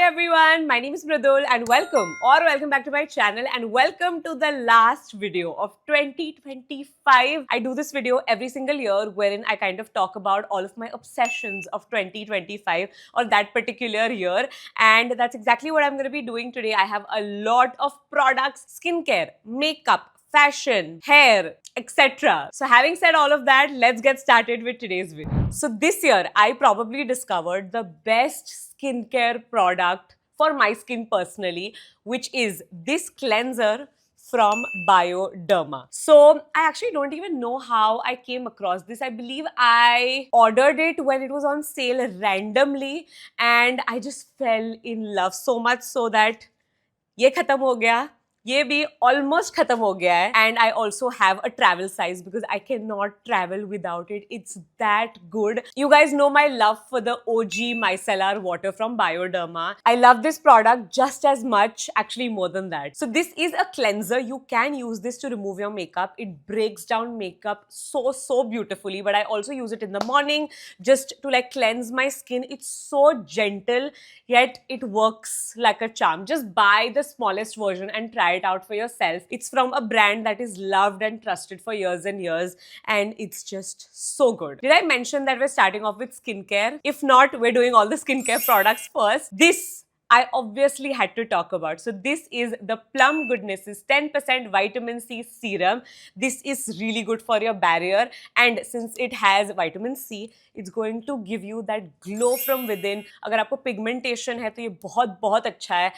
everyone, my name is Mridul and welcome back to my channel and welcome to the last video of 2025. I do this video every single year wherein I kind of talk about all of my obsessions of 2025 or that particular year, and that's exactly what I'm going to be doing today. I have a lot of products, skincare, makeup, fashion, hair, etc. So having said all of that, let's get started with today's video. So this year, I probably discovered the best skincare product for my skin personally, which is this cleanser from Bioderma. So I actually don't even know how I came across this. I believe I ordered it when it was on sale randomly and I just fell in love so much so that ये खत्म हो गया, ये भी almost खत्म हो गया है, and I also have a travel size because I cannot travel without it. It's that good. You guys know my love for the OG micellar water from Bioderma. I love this product just as much, actually more than that. So this is a cleanser. You can use this to remove your makeup. It breaks down makeup so beautifully, but I also use it in the morning just to like cleanse my skin. It's so gentle, yet it works like a charm. Just buy the smallest version and try it out for yourself. It's from a brand that is loved and trusted for years and years, and it's just so good. Did I mention that we're starting off with skincare? If not, we're doing all the skincare products first. This I obviously had to talk about. So this is the Plum Goodnesses 10% vitamin C serum. This is really good for your barrier, and since it has vitamin C, it's going to give you that glow from within. अगर आपको pigmentation है तो ये बहुत अच्छा है.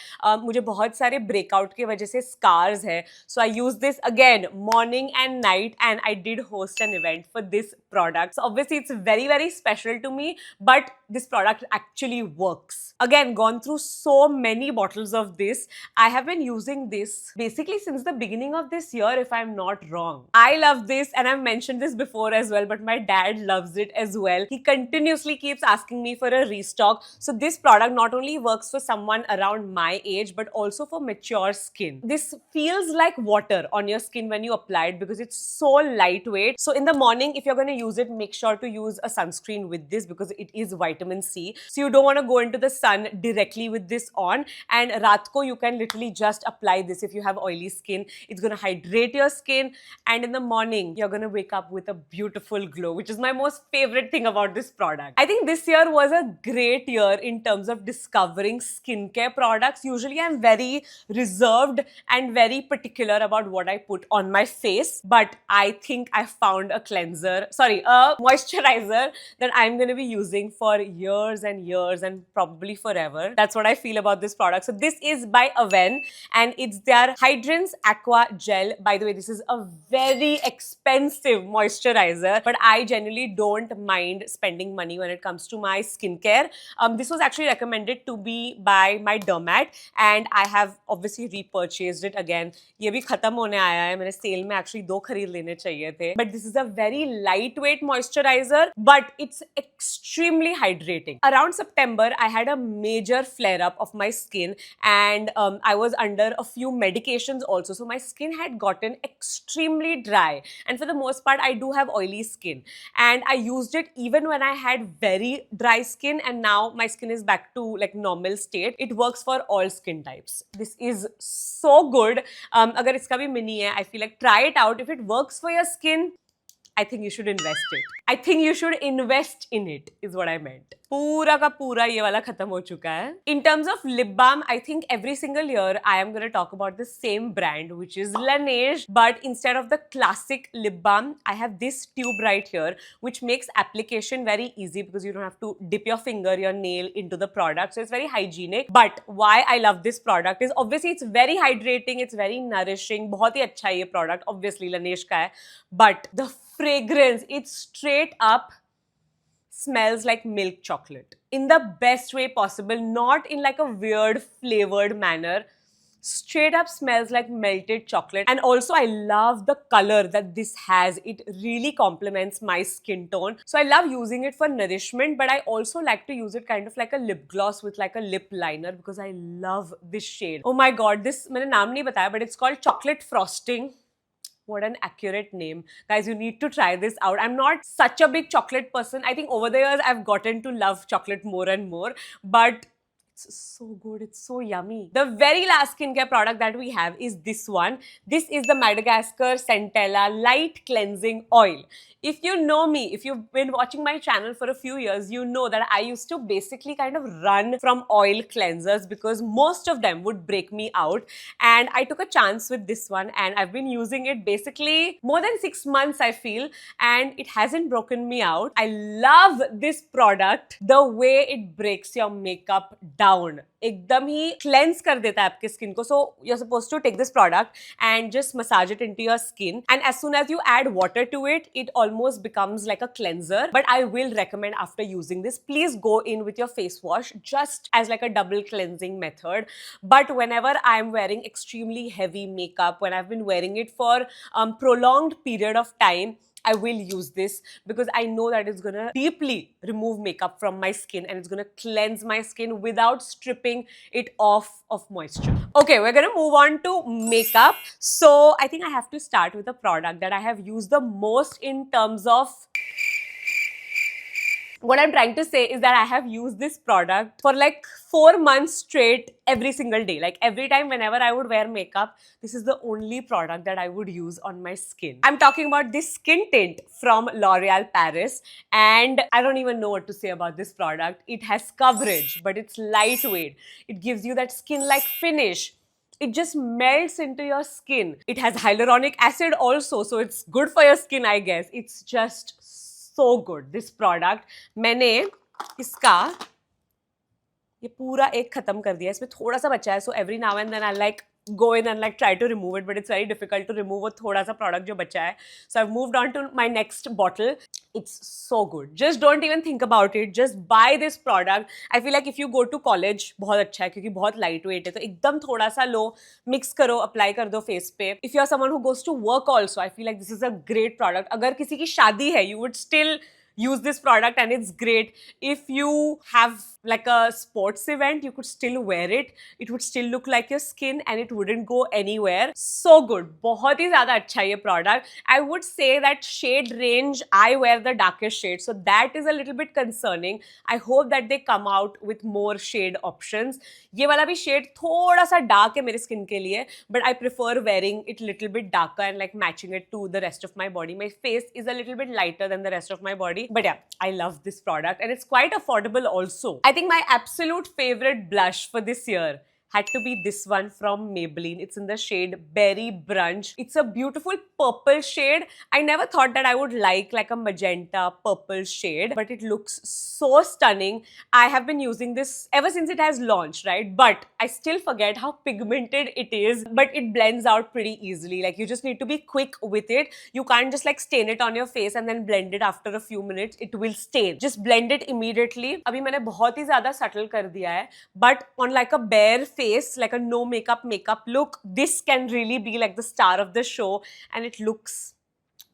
मुझे बहुत सारे breakout के वजह से scars है. So I use this again morning and night, and I did host an event for this product. So obviously it's very special to me, but this product actually works. Again, gone through so many bottles of this. I have been using this basically since the beginning of this year, if I'm not wrong. I love this, and I've mentioned this before as well, but my dad loves it as well. He continuously keeps asking me for a restock. So this product not only works for someone around my age, but also for mature skin. This feels like water on your skin when you apply it because it's so lightweight. So in the morning, if you're going to use it, make sure to use a sunscreen with this because it is vitamin C. So you don't want to go into the sun directly with this on. And raat ko you can literally just apply this if you have oily skin. It's going to hydrate your skin. And in the morning, you're going to wake up with a beautiful glow, which is my most favorite thing about this product. I think this year was a great year in terms of discovering skincare products. Usually I'm very reserved and very particular about what I put on my face, but I think I found a moisturizer that I'm going to be using for years and years and probably forever. That's what I feel about this product. So this is by Aven, and it's their Hydrance Aqua Gel. By the way, this is a very expensive moisturizer, but I genuinely don't mind spending money when it comes to my skincare. This was actually recommended to me by my dermat, and I have obviously repurchased it again. ये भी खत्म होने आया है. मैंने cell में actually 2 खरीद लेने चाहिए थे. But this is a very lightweight moisturizer, but it's extremely hydrating. Around September, I had a major flare-up of my skin, and I was under a few medications also. So my skin had gotten extremely dry, and for the most part, I do have oily skin. And I used it even when I had very dry skin, and now my skin is back to like normal state. It works for all skin types. This is so good. अगर इसका भी mini है, I feel like try it out. If it works for your skin, I think you should invest it. I think you should invest in it, is what I meant. पूरा का पूरा ये वाला खत्म हो चुका है. In terms of lip balm, I think every single year I am going to talk about the same brand, which is Laneige. But instead of the classic lip balm, I have this tube right here, which makes application very easy because you don't have to dip your finger, your nail into the product. So it's very hygienic. But why I love this product is obviously it's very hydrating, it's very nourishing. बहुत ही अच्छा है ये product, obviously Laneige का है. But the fragrance, it's straight up smells like milk chocolate in the best way possible, not in like a weird flavored manner. Straight up smells like melted chocolate. And also I love the color that this has. It really complements my skin tone. So I love using it for nourishment, but I also like to use it kind of like a lip gloss with like a lip liner because I love this shade. Oh my god, this मैंने नाम नहीं बताया, but it's called Chocolate Frosting. What an accurate name. Guys, you need to try this out. I'm not such a big chocolate person. I think over the years, I've gotten to love chocolate more and more. But It's so good. It's so yummy. The very last skincare product that we have is this one. This is the Madagascar Centella Light Cleansing Oil. If you know me, if you've been watching my channel for a few years, you know that I used to basically kind of run from oil cleansers because most of them would break me out. And I took a chance with this one and I've been using it basically more than 6 months, I feel, and it hasn't broken me out. I love this product, the way it breaks your makeup down. एकदम ही cleanse कर देता है आपके skin को. So you're supposed to take this product and just massage it into your skin. And as soon as you add water to it, it almost becomes like a cleanser. But I will recommend after using this, please go in with your face wash just as like a double cleansing method. But whenever I'm wearing extremely heavy makeup, when I've been wearing it for prolonged period of time, I will use this because I know that it's gonna deeply remove makeup from my skin and it's gonna cleanse my skin without stripping it off of moisture. Okay, we're gonna move on to makeup. So I think I have to start with a product that I have used the most in terms of... What I'm trying to say is that I have used this product for like 4 months straight every single day. Like every time whenever I would wear makeup, this is the only product that I would use on my skin. I'm talking about this skin tint from L'Oreal Paris, and I don't even know what to say about this product. It has coverage, but it's lightweight. It gives you that skin-like finish. It just melts into your skin. It has hyaluronic acid also, so it's good for your skin, I guess. It's just so good, this product. मैंने इसका ये पूरा एक खत्म कर दिया. इसमें थोड़ा सा बचा है, so every now and then I like go in and like try to remove it, but it's very difficult to remove वो थोड़ा सा product जो बचा है. So I've moved on to my next bottle. It's so good. Just don't even think about it. Just buy this product. I feel like if you go to college, बहुत अच्छा है क्योंकि बहुत lightweight है. तो एकदम थोड़ा सा लो, mix करो, apply कर दो face पे. If you're someone who goes to work also, I feel like this is a great product. अगर किसी की शादी है, you would still use this product and it's great. If you have like a sports event, you could still wear it. It would still look like your skin and it wouldn't go anywhere. So good. बहुत ही ज़्यादा अच्छा ये product. I would say that shade range, I wear the darkest shade, so that is a little bit concerning. I hope that they come out with more shade options. ये वाला भी shade थोड़ा सा dark है मेरे skin के लिए, but I prefer wearing it little bit darker and like matching it to the rest of my body. My face is a little bit lighter than the rest of my body. But yeah, I love this product and it's quite affordable also. I think my absolute favorite blush for this year had to be this one from Maybelline. It's in the shade Berry Brunch. It's a beautiful purple shade. I never thought that I would like a magenta purple shade, but it looks so stunning. I have been using this ever since it has launched, right? But I still forget how pigmented it is, but it blends out pretty easily. Like you just need to be quick with it. You can't just like stain it on your face and then blend it after a few minutes. It will stain. Just blend it immediately. अभी मैंने बहुत ही ज़्यादा subtle कर दिया है, but on like a bare face, like a no makeup look, this can really be like the star of the show and it looks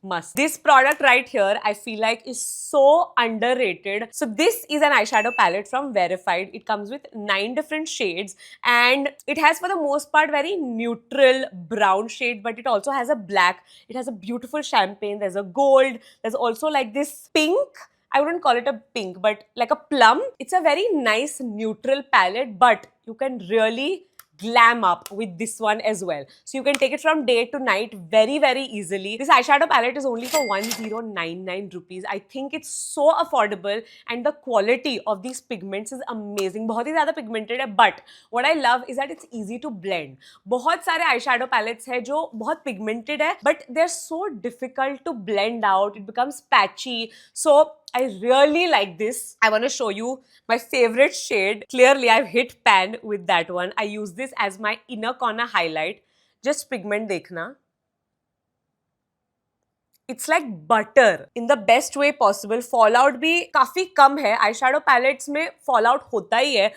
must. This product right here, I feel like is so underrated. So this is an eyeshadow palette from Verified. It comes with 9 different shades and it has for the most part very neutral brown shade, but it also has a black. It has a beautiful champagne. There's a gold. There's also like this pink. I wouldn't call it a pink, but like a plum. It's a very nice neutral palette, but you can really glam up with this one as well. So you can take it from day to night very, very easily. This eyeshadow palette is only for 1099 rupees. I think it's so affordable and the quality of these pigments is amazing. बहुत ही ज़्यादा pigmented है, but what I love is that it's easy to blend. बहुत सारे eyeshadow palettes हैं जो बहुत pigmented है, but they're so difficult to blend out. It becomes patchy. So I really like this. I want to show you my favorite shade. Clearly, I've hit pan with that one. I use this as my inner corner highlight. Just pigment dekhna. It's like butter in the best way possible. Fallout भी काफी कम है. Eyeshadow palettes में fallout होता ही है.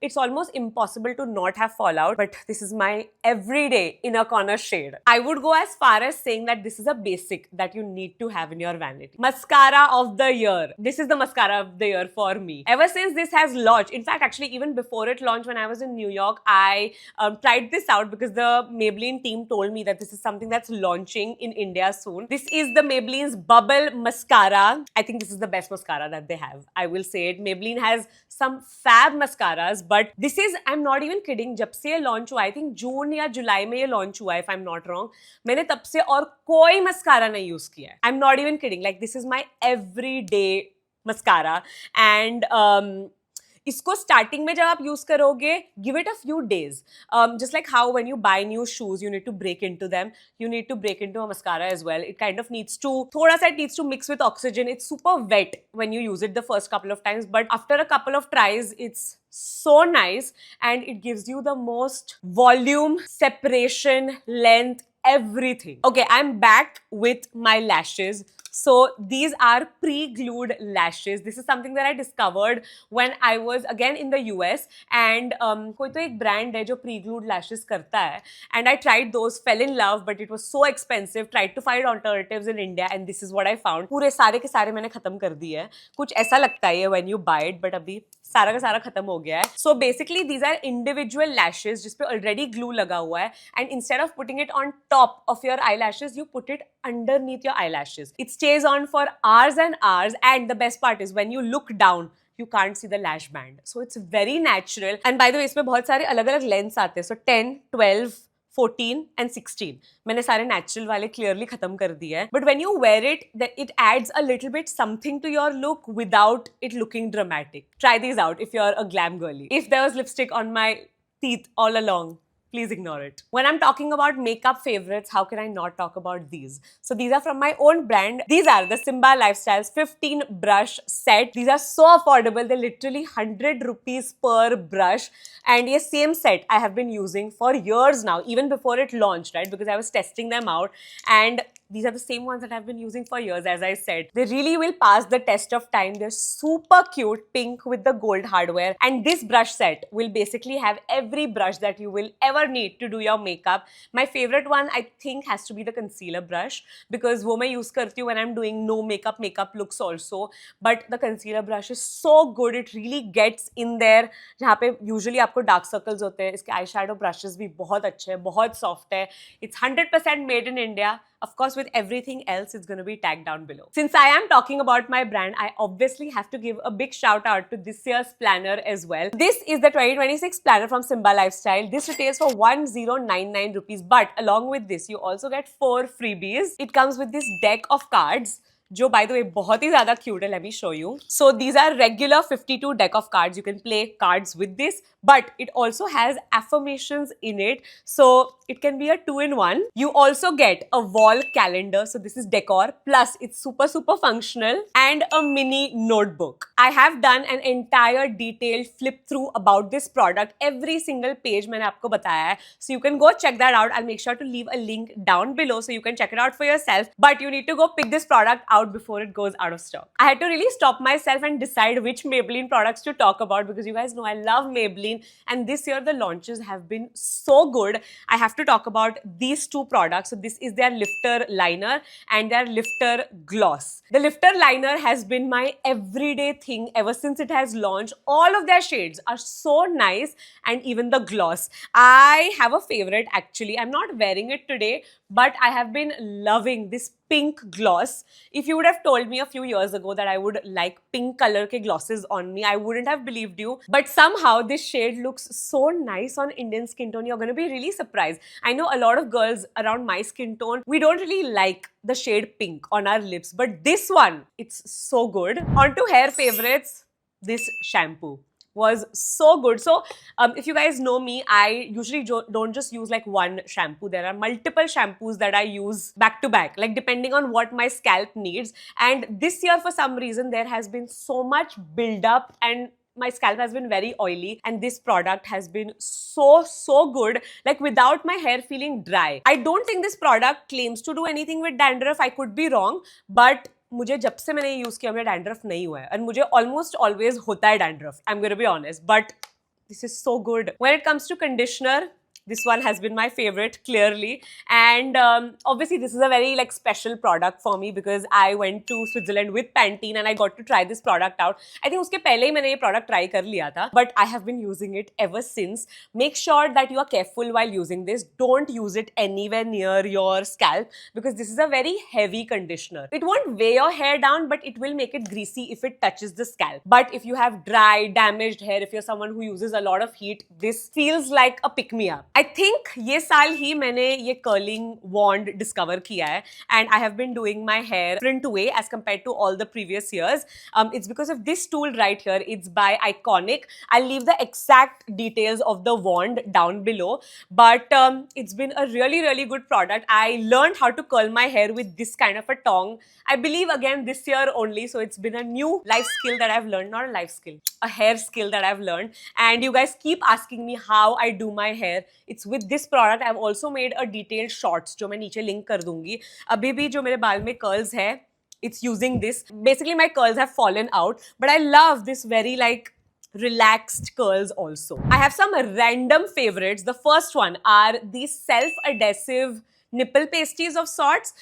It's almost impossible to not have fallout, but this is my everyday inner corner shade. I would go as far as saying that this is a basic that you need to have in your vanity. Mascara of the year. This is the mascara of the year for me. Ever since this has launched, in fact, actually even before it launched when I was in New York, I tried this out because the Maybelline team told me that this is something that's launching in India soon. This is is the Maybelline's Bubble Mascara. I think this is the best mascara that they have. I will say it. Maybelline has some fab mascaras, but this is, I'm not even kidding, जब से ये launch हुआ, I think June या July में ये launch हुआ, if I'm not wrong, मैंने तब से और कोई mascara नहीं use किया है. I'm not even kidding. Like this is my everyday mascara, and इसको स्टार्टिंग में जब आप यूज करोगे, give it a few days, just like how when you buy new shoes you need to break into them, you need to break into a mascara as well. It kind of needs to, थोड़ा सा it needs to mix with oxygen. It's super wet when you use it the first couple of times, but after a couple of tries it's so nice and it gives you the most volume, separation, length, everything. Okay, I'm back with my lashes. So these are pre-glued lashes. This is something that I discovered when I was again in the US, and कोई तो एक brand है जो pre-glued lashes करता है, and I tried those, fell in love, but it was so expensive. Tried to find alternatives in India and this is what I found. पूरे सारे के सारे मैंने खत्म कर दिए हैं. कुछ ऐसा लगता है when you buy it, but अभी सारा का सारा खत्म हो गया है. So basically these are individual lashes जिस पे already glue लगा हुआ है, and instead of putting it on top of your eyelashes, you put it underneath your eyelashes. It stays on for hours and hours, and the best part is when you look down, you can't see the lash band. So it's very natural. And by the way, इसमें बहुत सारे अलग-अलग lengths आते हैं. So 10, 12, 14 and 16. मैंने सारे natural वाले clearly खत्म कर दिए हैं. But when you wear it, it adds a little bit something to your look without it looking dramatic. Try these out if you're a glam girly. If there was lipstick on my teeth all along, please ignore it. When I'm talking about makeup favorites, how can I not talk about these? So these are from my own brand. These are the Simba Lifestyles 15 brush set. These are so affordable. They're literally 100 rupees per brush. And this same set I have been using for years now, even before it launched, right? Because I was testing them out, and these are the same ones that I've been using for years, as I said. They really will pass the test of time. They're super cute, pink with the gold hardware. And this brush set will basically have every brush that you will ever need to do your makeup. My favorite one, I think, has to be the concealer brush, because वो मैं use करती हूँ when I'm doing no makeup looks also. But the concealer brush is so good. It really gets in there. जहाँ पे usually आपको dark circles होते हैं. इसके eyeshadow brushes भी बहुत अच्छे हैं, बहुत soft है. It's 100% made in India. Of course, with everything else, it's going to be tagged down below. Since I am talking about my brand, I obviously have to give a big shout out to this year's planner as well. This is the 2026 planner from Simba Lifestyle. This retails for 1099 rupees. But along with this, you also get 4 freebies. It comes with this deck of cards, जो by the way बहुत ही ज़्यादा cute है. Let me show you. So these are regular 52 deck of cards. You can play cards with this, but it also has affirmations in it. So it can be a 2-in-1. You also get a wall calendar. So this is decor. Plus it's super functional, and a mini notebook. I have done an entire detailed flip through about this product. Every single page मैंने आपको बताया है. So you can go check that out. I'll make sure to leave a link down below so you can check it out for yourself. But you need to go pick this product out before it goes out of stock. I had to really stop myself and decide which Maybelline products to talk about, because you guys know I love Maybelline, and this year the launches have been so good. I have to talk about these 2 products. So this is their lifter liner and their lifter gloss. The lifter liner has been my everyday thing ever since it has launched. All of their shades are so nice, and even the gloss. I have a favorite actually. I'm not wearing it today, but I have been loving this pink gloss. If you would have told me a few years ago that I would like pink color ke glosses on me, I wouldn't have believed you. But somehow this shade looks so nice on Indian skin tone. You're going to be really surprised. I know a lot of girls around my skin tone, we don't really like the shade pink on our lips, but this one, it's so good. On to hair favorites. This shampoo was so good. So if you guys know me, I usually don't just use like one shampoo. There are multiple shampoos that I use back to back, like depending on what my scalp needs. And this year, for some reason, there has been so much build up, and my scalp has been very oily, and this product has been so good, like without my hair feeling dry. I don't think this product claims to do anything with dandruff. I could be wrong, but मुझे जब से मैंने use किया मुझे dandruff नहीं हुआ है, और मुझे ऑलमोस्ट ऑलवेज होता है dandruff. I am gonna be honest, but this is so good. When it comes to conditioner, This one has been my favorite, clearly. And obviously, this is a very like special product for me because I went to Switzerland with Pantene and I got to try this product out. I think उसके पहले ही मैंने ये product try कर लिया था, but I have been using it ever since. Make sure that you are careful while using this. Don't use it anywhere near your scalp because this is a very heavy conditioner. It won't weigh your hair down, but it will make it greasy if it touches the scalp. But if you have dry, damaged hair, if you're someone who uses a lot of heat, this feels like a pick-me-up. I think ये साल ही मैंने ये curling wand discover किया है, and I have been doing my hair different way as compared to all the previous years. It's because of this tool right here. It's by Iconic. I'll leave the exact details of the wand down below, but it's been a really good product. I learned how to curl my hair with this kind of a tong, I believe, again this year only, so it's been a new life skill that I've learned. Not a life skill, a hair skill that I've learned. And you guys keep asking me how I do my hair. It's with this product. I've also made a detailed shorts जो मैं नीचे link कर दूंगी. अभी भी जो मेरे बाल में curls है, it's using this. Basically my curls have fallen out, but I love this very like relaxed curls also. I have some random favorites. The first one are these self-adhesive nipple pasties of sorts.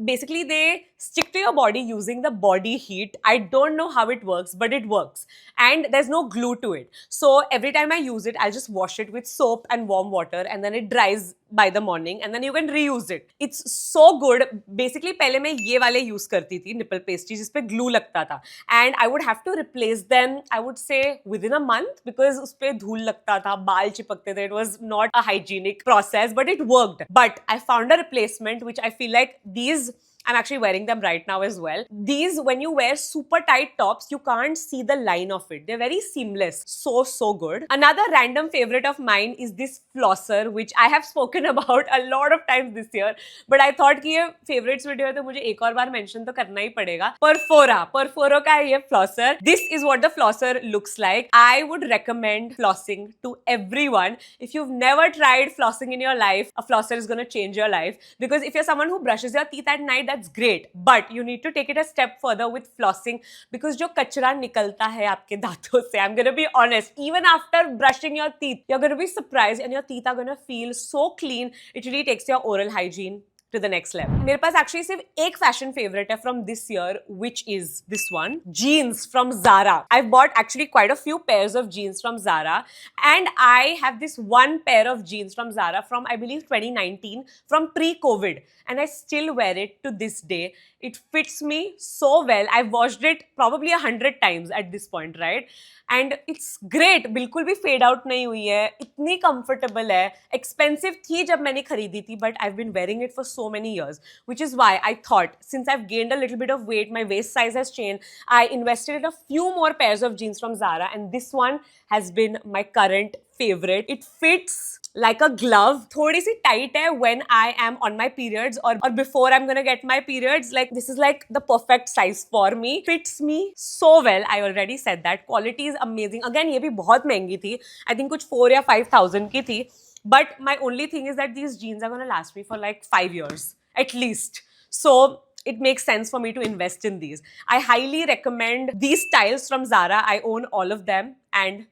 Basically they stick to your body using the body heat. I don't know how it works, but it works. And there's no glue to it. So every time I use it, I'll just wash it with soap and warm water and then it dries by the morning and then you can reuse it. It's so good. Basically पहले मैं ये वाले use करती थी nipple pasties जिस पे glue लगता था, and I would have to replace them, I would say within a month, because उस पे धूल लगता था, बाल चिपकते थे. It was not a hygienic process, but it worked. But I found a replacement which I feel like these, I'm actually wearing them right now as well. These, when you wear super tight tops, you can't see the line of it. They're very seamless. So good. Another random favorite of mine is this flosser, which I have spoken about a lot of times this year. But I thought कि ये favorites video है तो मुझे एक और बार mention तो करना ही पड़ेगा. Perforo का है ये flosser. This is what the flosser looks like. I would recommend flossing to everyone. If you've never tried flossing in your life, a flosser is going to change your life. Because if you're someone who brushes your teeth at night, that's great, but you need to take it a step further with flossing because जो कचरा निकलता है आपके दांतों से, I'm gonna be honest, even after brushing your teeth, you're gonna be surprised and your teeth are gonna feel so clean. It really takes your oral hygiene to the next level. मेरे पास actually सिर्फ एक fashion favorite है from this year, which is this one, jeans from Zara. I've bought actually quite a few pairs of jeans from Zara, and I have this one pair of jeans from Zara from, I believe, 2019, from pre-COVID, and I still wear it to this day. It fits me so well. I've washed it probably 100 times at this point, right? And it's great. बिल्कुल भी fade out नहीं हुई है, इतनी comfortable है. Expensive थी जब मैंने खरीदी थी, but I've been wearing it for so many years, which is why I thought, since I've gained a little bit of weight, my waist size has changed, I invested in a few more pairs of jeans from Zara, and this one has been my current favorite. It fits like a glove. थोड़ी सी tight है when I am on my periods or before I'm gonna get my periods. Like this is like the perfect size for me. Fits me so well. I already said that. Quality is amazing. Again, ये भी बहुत महंगी थी. I think कुछ 4 या 5,000 की थी. But my only thing is that these jeans are gonna last me for like 5 years at least. So it makes sense for me to invest in these. I highly recommend these styles from Zara. I own all of them and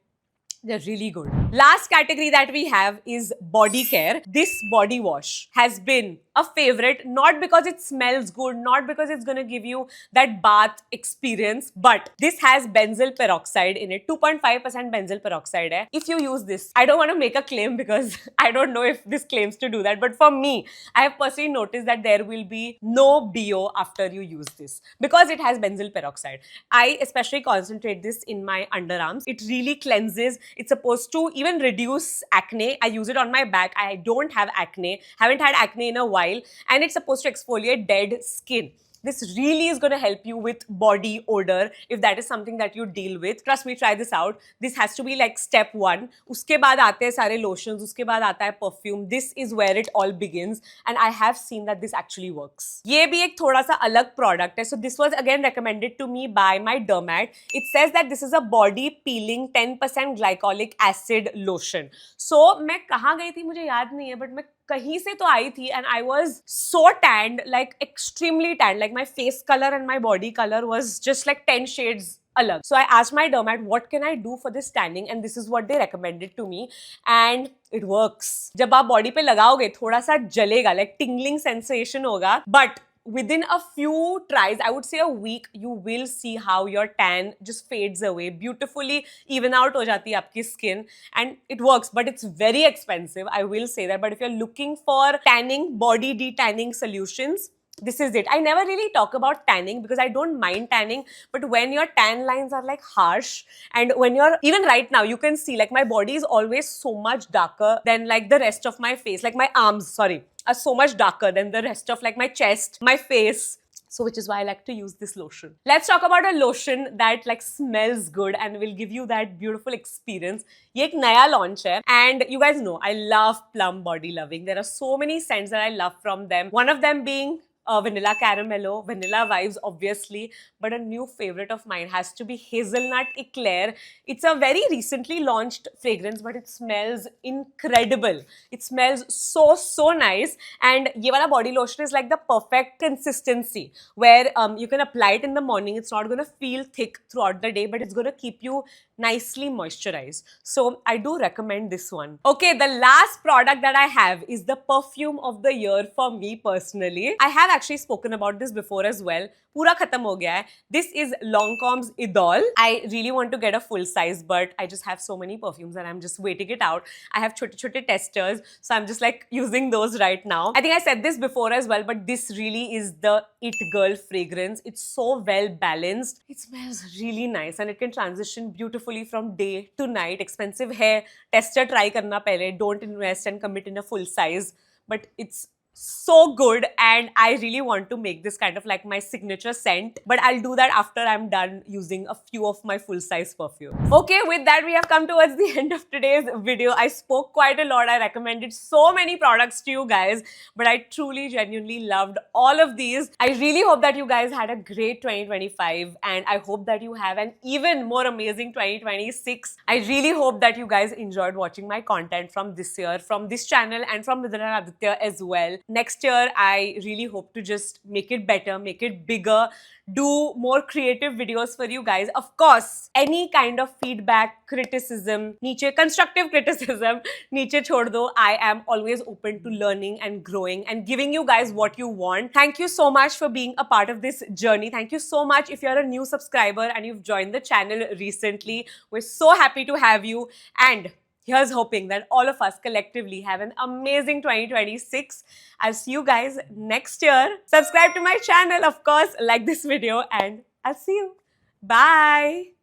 they're really good. Last category that we have is body care. This body wash has been a favorite, not because it smells good, not because it's going to give you that bath experience, but this has benzyl peroxide in it. 2.5% benzyl peroxide hai. If you use this, I don't want to make a claim because I don't know if this claims to do that, but for me, I have personally noticed that there will be no BO after you use this because it has benzyl peroxide. I especially concentrate this in my underarms. It really cleanses. It's supposed to even reduce acne. I use it on my back. I don't have acne, haven't had acne in a while, and it's supposed to exfoliate dead skin. This really is going to help you with body odor if that is something that you deal with. Trust me, try this out. This has to be like step 1. उसके बाद आते हैं सारे lotions, उसके बाद आता है perfume. This is where it all begins, and I have seen that this actually works. ये भी एक थोड़ा सा अलग product है. So this was again recommended to me by my dermat. It says that this is a body peeling 10% glycolic acid lotion. So मैं कहाँ गई थी मुझे याद नहीं है, but मैं कहीं से तो आई थी and I was so tanned, like extremely tanned, like my face color and my body color was just like 10 shades alag. So I asked my dermat, what can I do for this tanning? And this is what they recommended to me. And it works. जब आप body पे लगाओगे थोड़ा सा जलेगा, like tingling sensation होगा, but within a few tries, I would say a week, you will see how your tan just fades away, beautifully even out ho jati hai aapki skin, and it works, but it's very expensive, I will say that. But if you're looking for tanning, body de-tanning solutions, this is it. I never really talk about tanning because I don't mind tanning, but when your tan lines are like harsh, and when you're, even right now, you can see like my body is always so much darker than like the rest of my face, like my arms, sorry, are so much darker than the rest of like my chest, my face. So which is why I like to use this lotion. Let's talk about a lotion that like smells good and will give you that beautiful experience. Ye ek naya launch hai, and you guys know I love Plum Body Loving. There are so many scents that I love from them. One of them being vanilla caramello, vanilla vibes obviously, but a new favorite of mine has to be hazelnut eclair. It's a very recently launched fragrance, but it smells incredible. It smells so nice, and ye wala body lotion is like the perfect consistency where you can apply it in the morning. It's not going to feel thick throughout the day, but it's going to keep you nicely moisturized. So I do recommend this one. Okay, the last product that I have is the perfume of the year for me personally. I have actually spoken about this before as well. Pura khatam ho gaya hai. This is Lancome's Idol. I really want to get a full size, but I just have so many perfumes and I'm just waiting it out. I have chote testers, so I'm just like using those right now. I think I said this before as well, but this really is the It Girl fragrance. It's so well balanced. It smells really nice and it can transition beautifully from day to night. Expensive hai, tester try karna pehle. Don't invest and commit in a full size, but it's so good, and I really want to make this kind of like my signature scent, but I'll do that after I'm done using a few of my full size perfumes. Okay, with that we have come towards the end of today's video. I spoke quite a lot. I recommended so many products to you guys, but I truly genuinely loved all of these. I really hope that you guys had a great 2025, and I hope that you have an even more amazing 2026. I really hope that you guys enjoyed watching my content from this year, from this channel, and from Vidya Aditya as well. Next year, I really hope to just make it better, make it bigger, do more creative videos for you guys. Of course, any kind of feedback, criticism, niche constructive criticism, niche chhod do. I am always open to learning and growing and giving you guys what you want. Thank you so much for being a part of this journey. Thank you so much if you're a new subscriber and you've joined the channel recently. We're so happy to have you, and here's hoping that all of us collectively have an amazing 2026. I'll see you guys next year. Subscribe to my channel, of course, like this video, and I'll see you. Bye.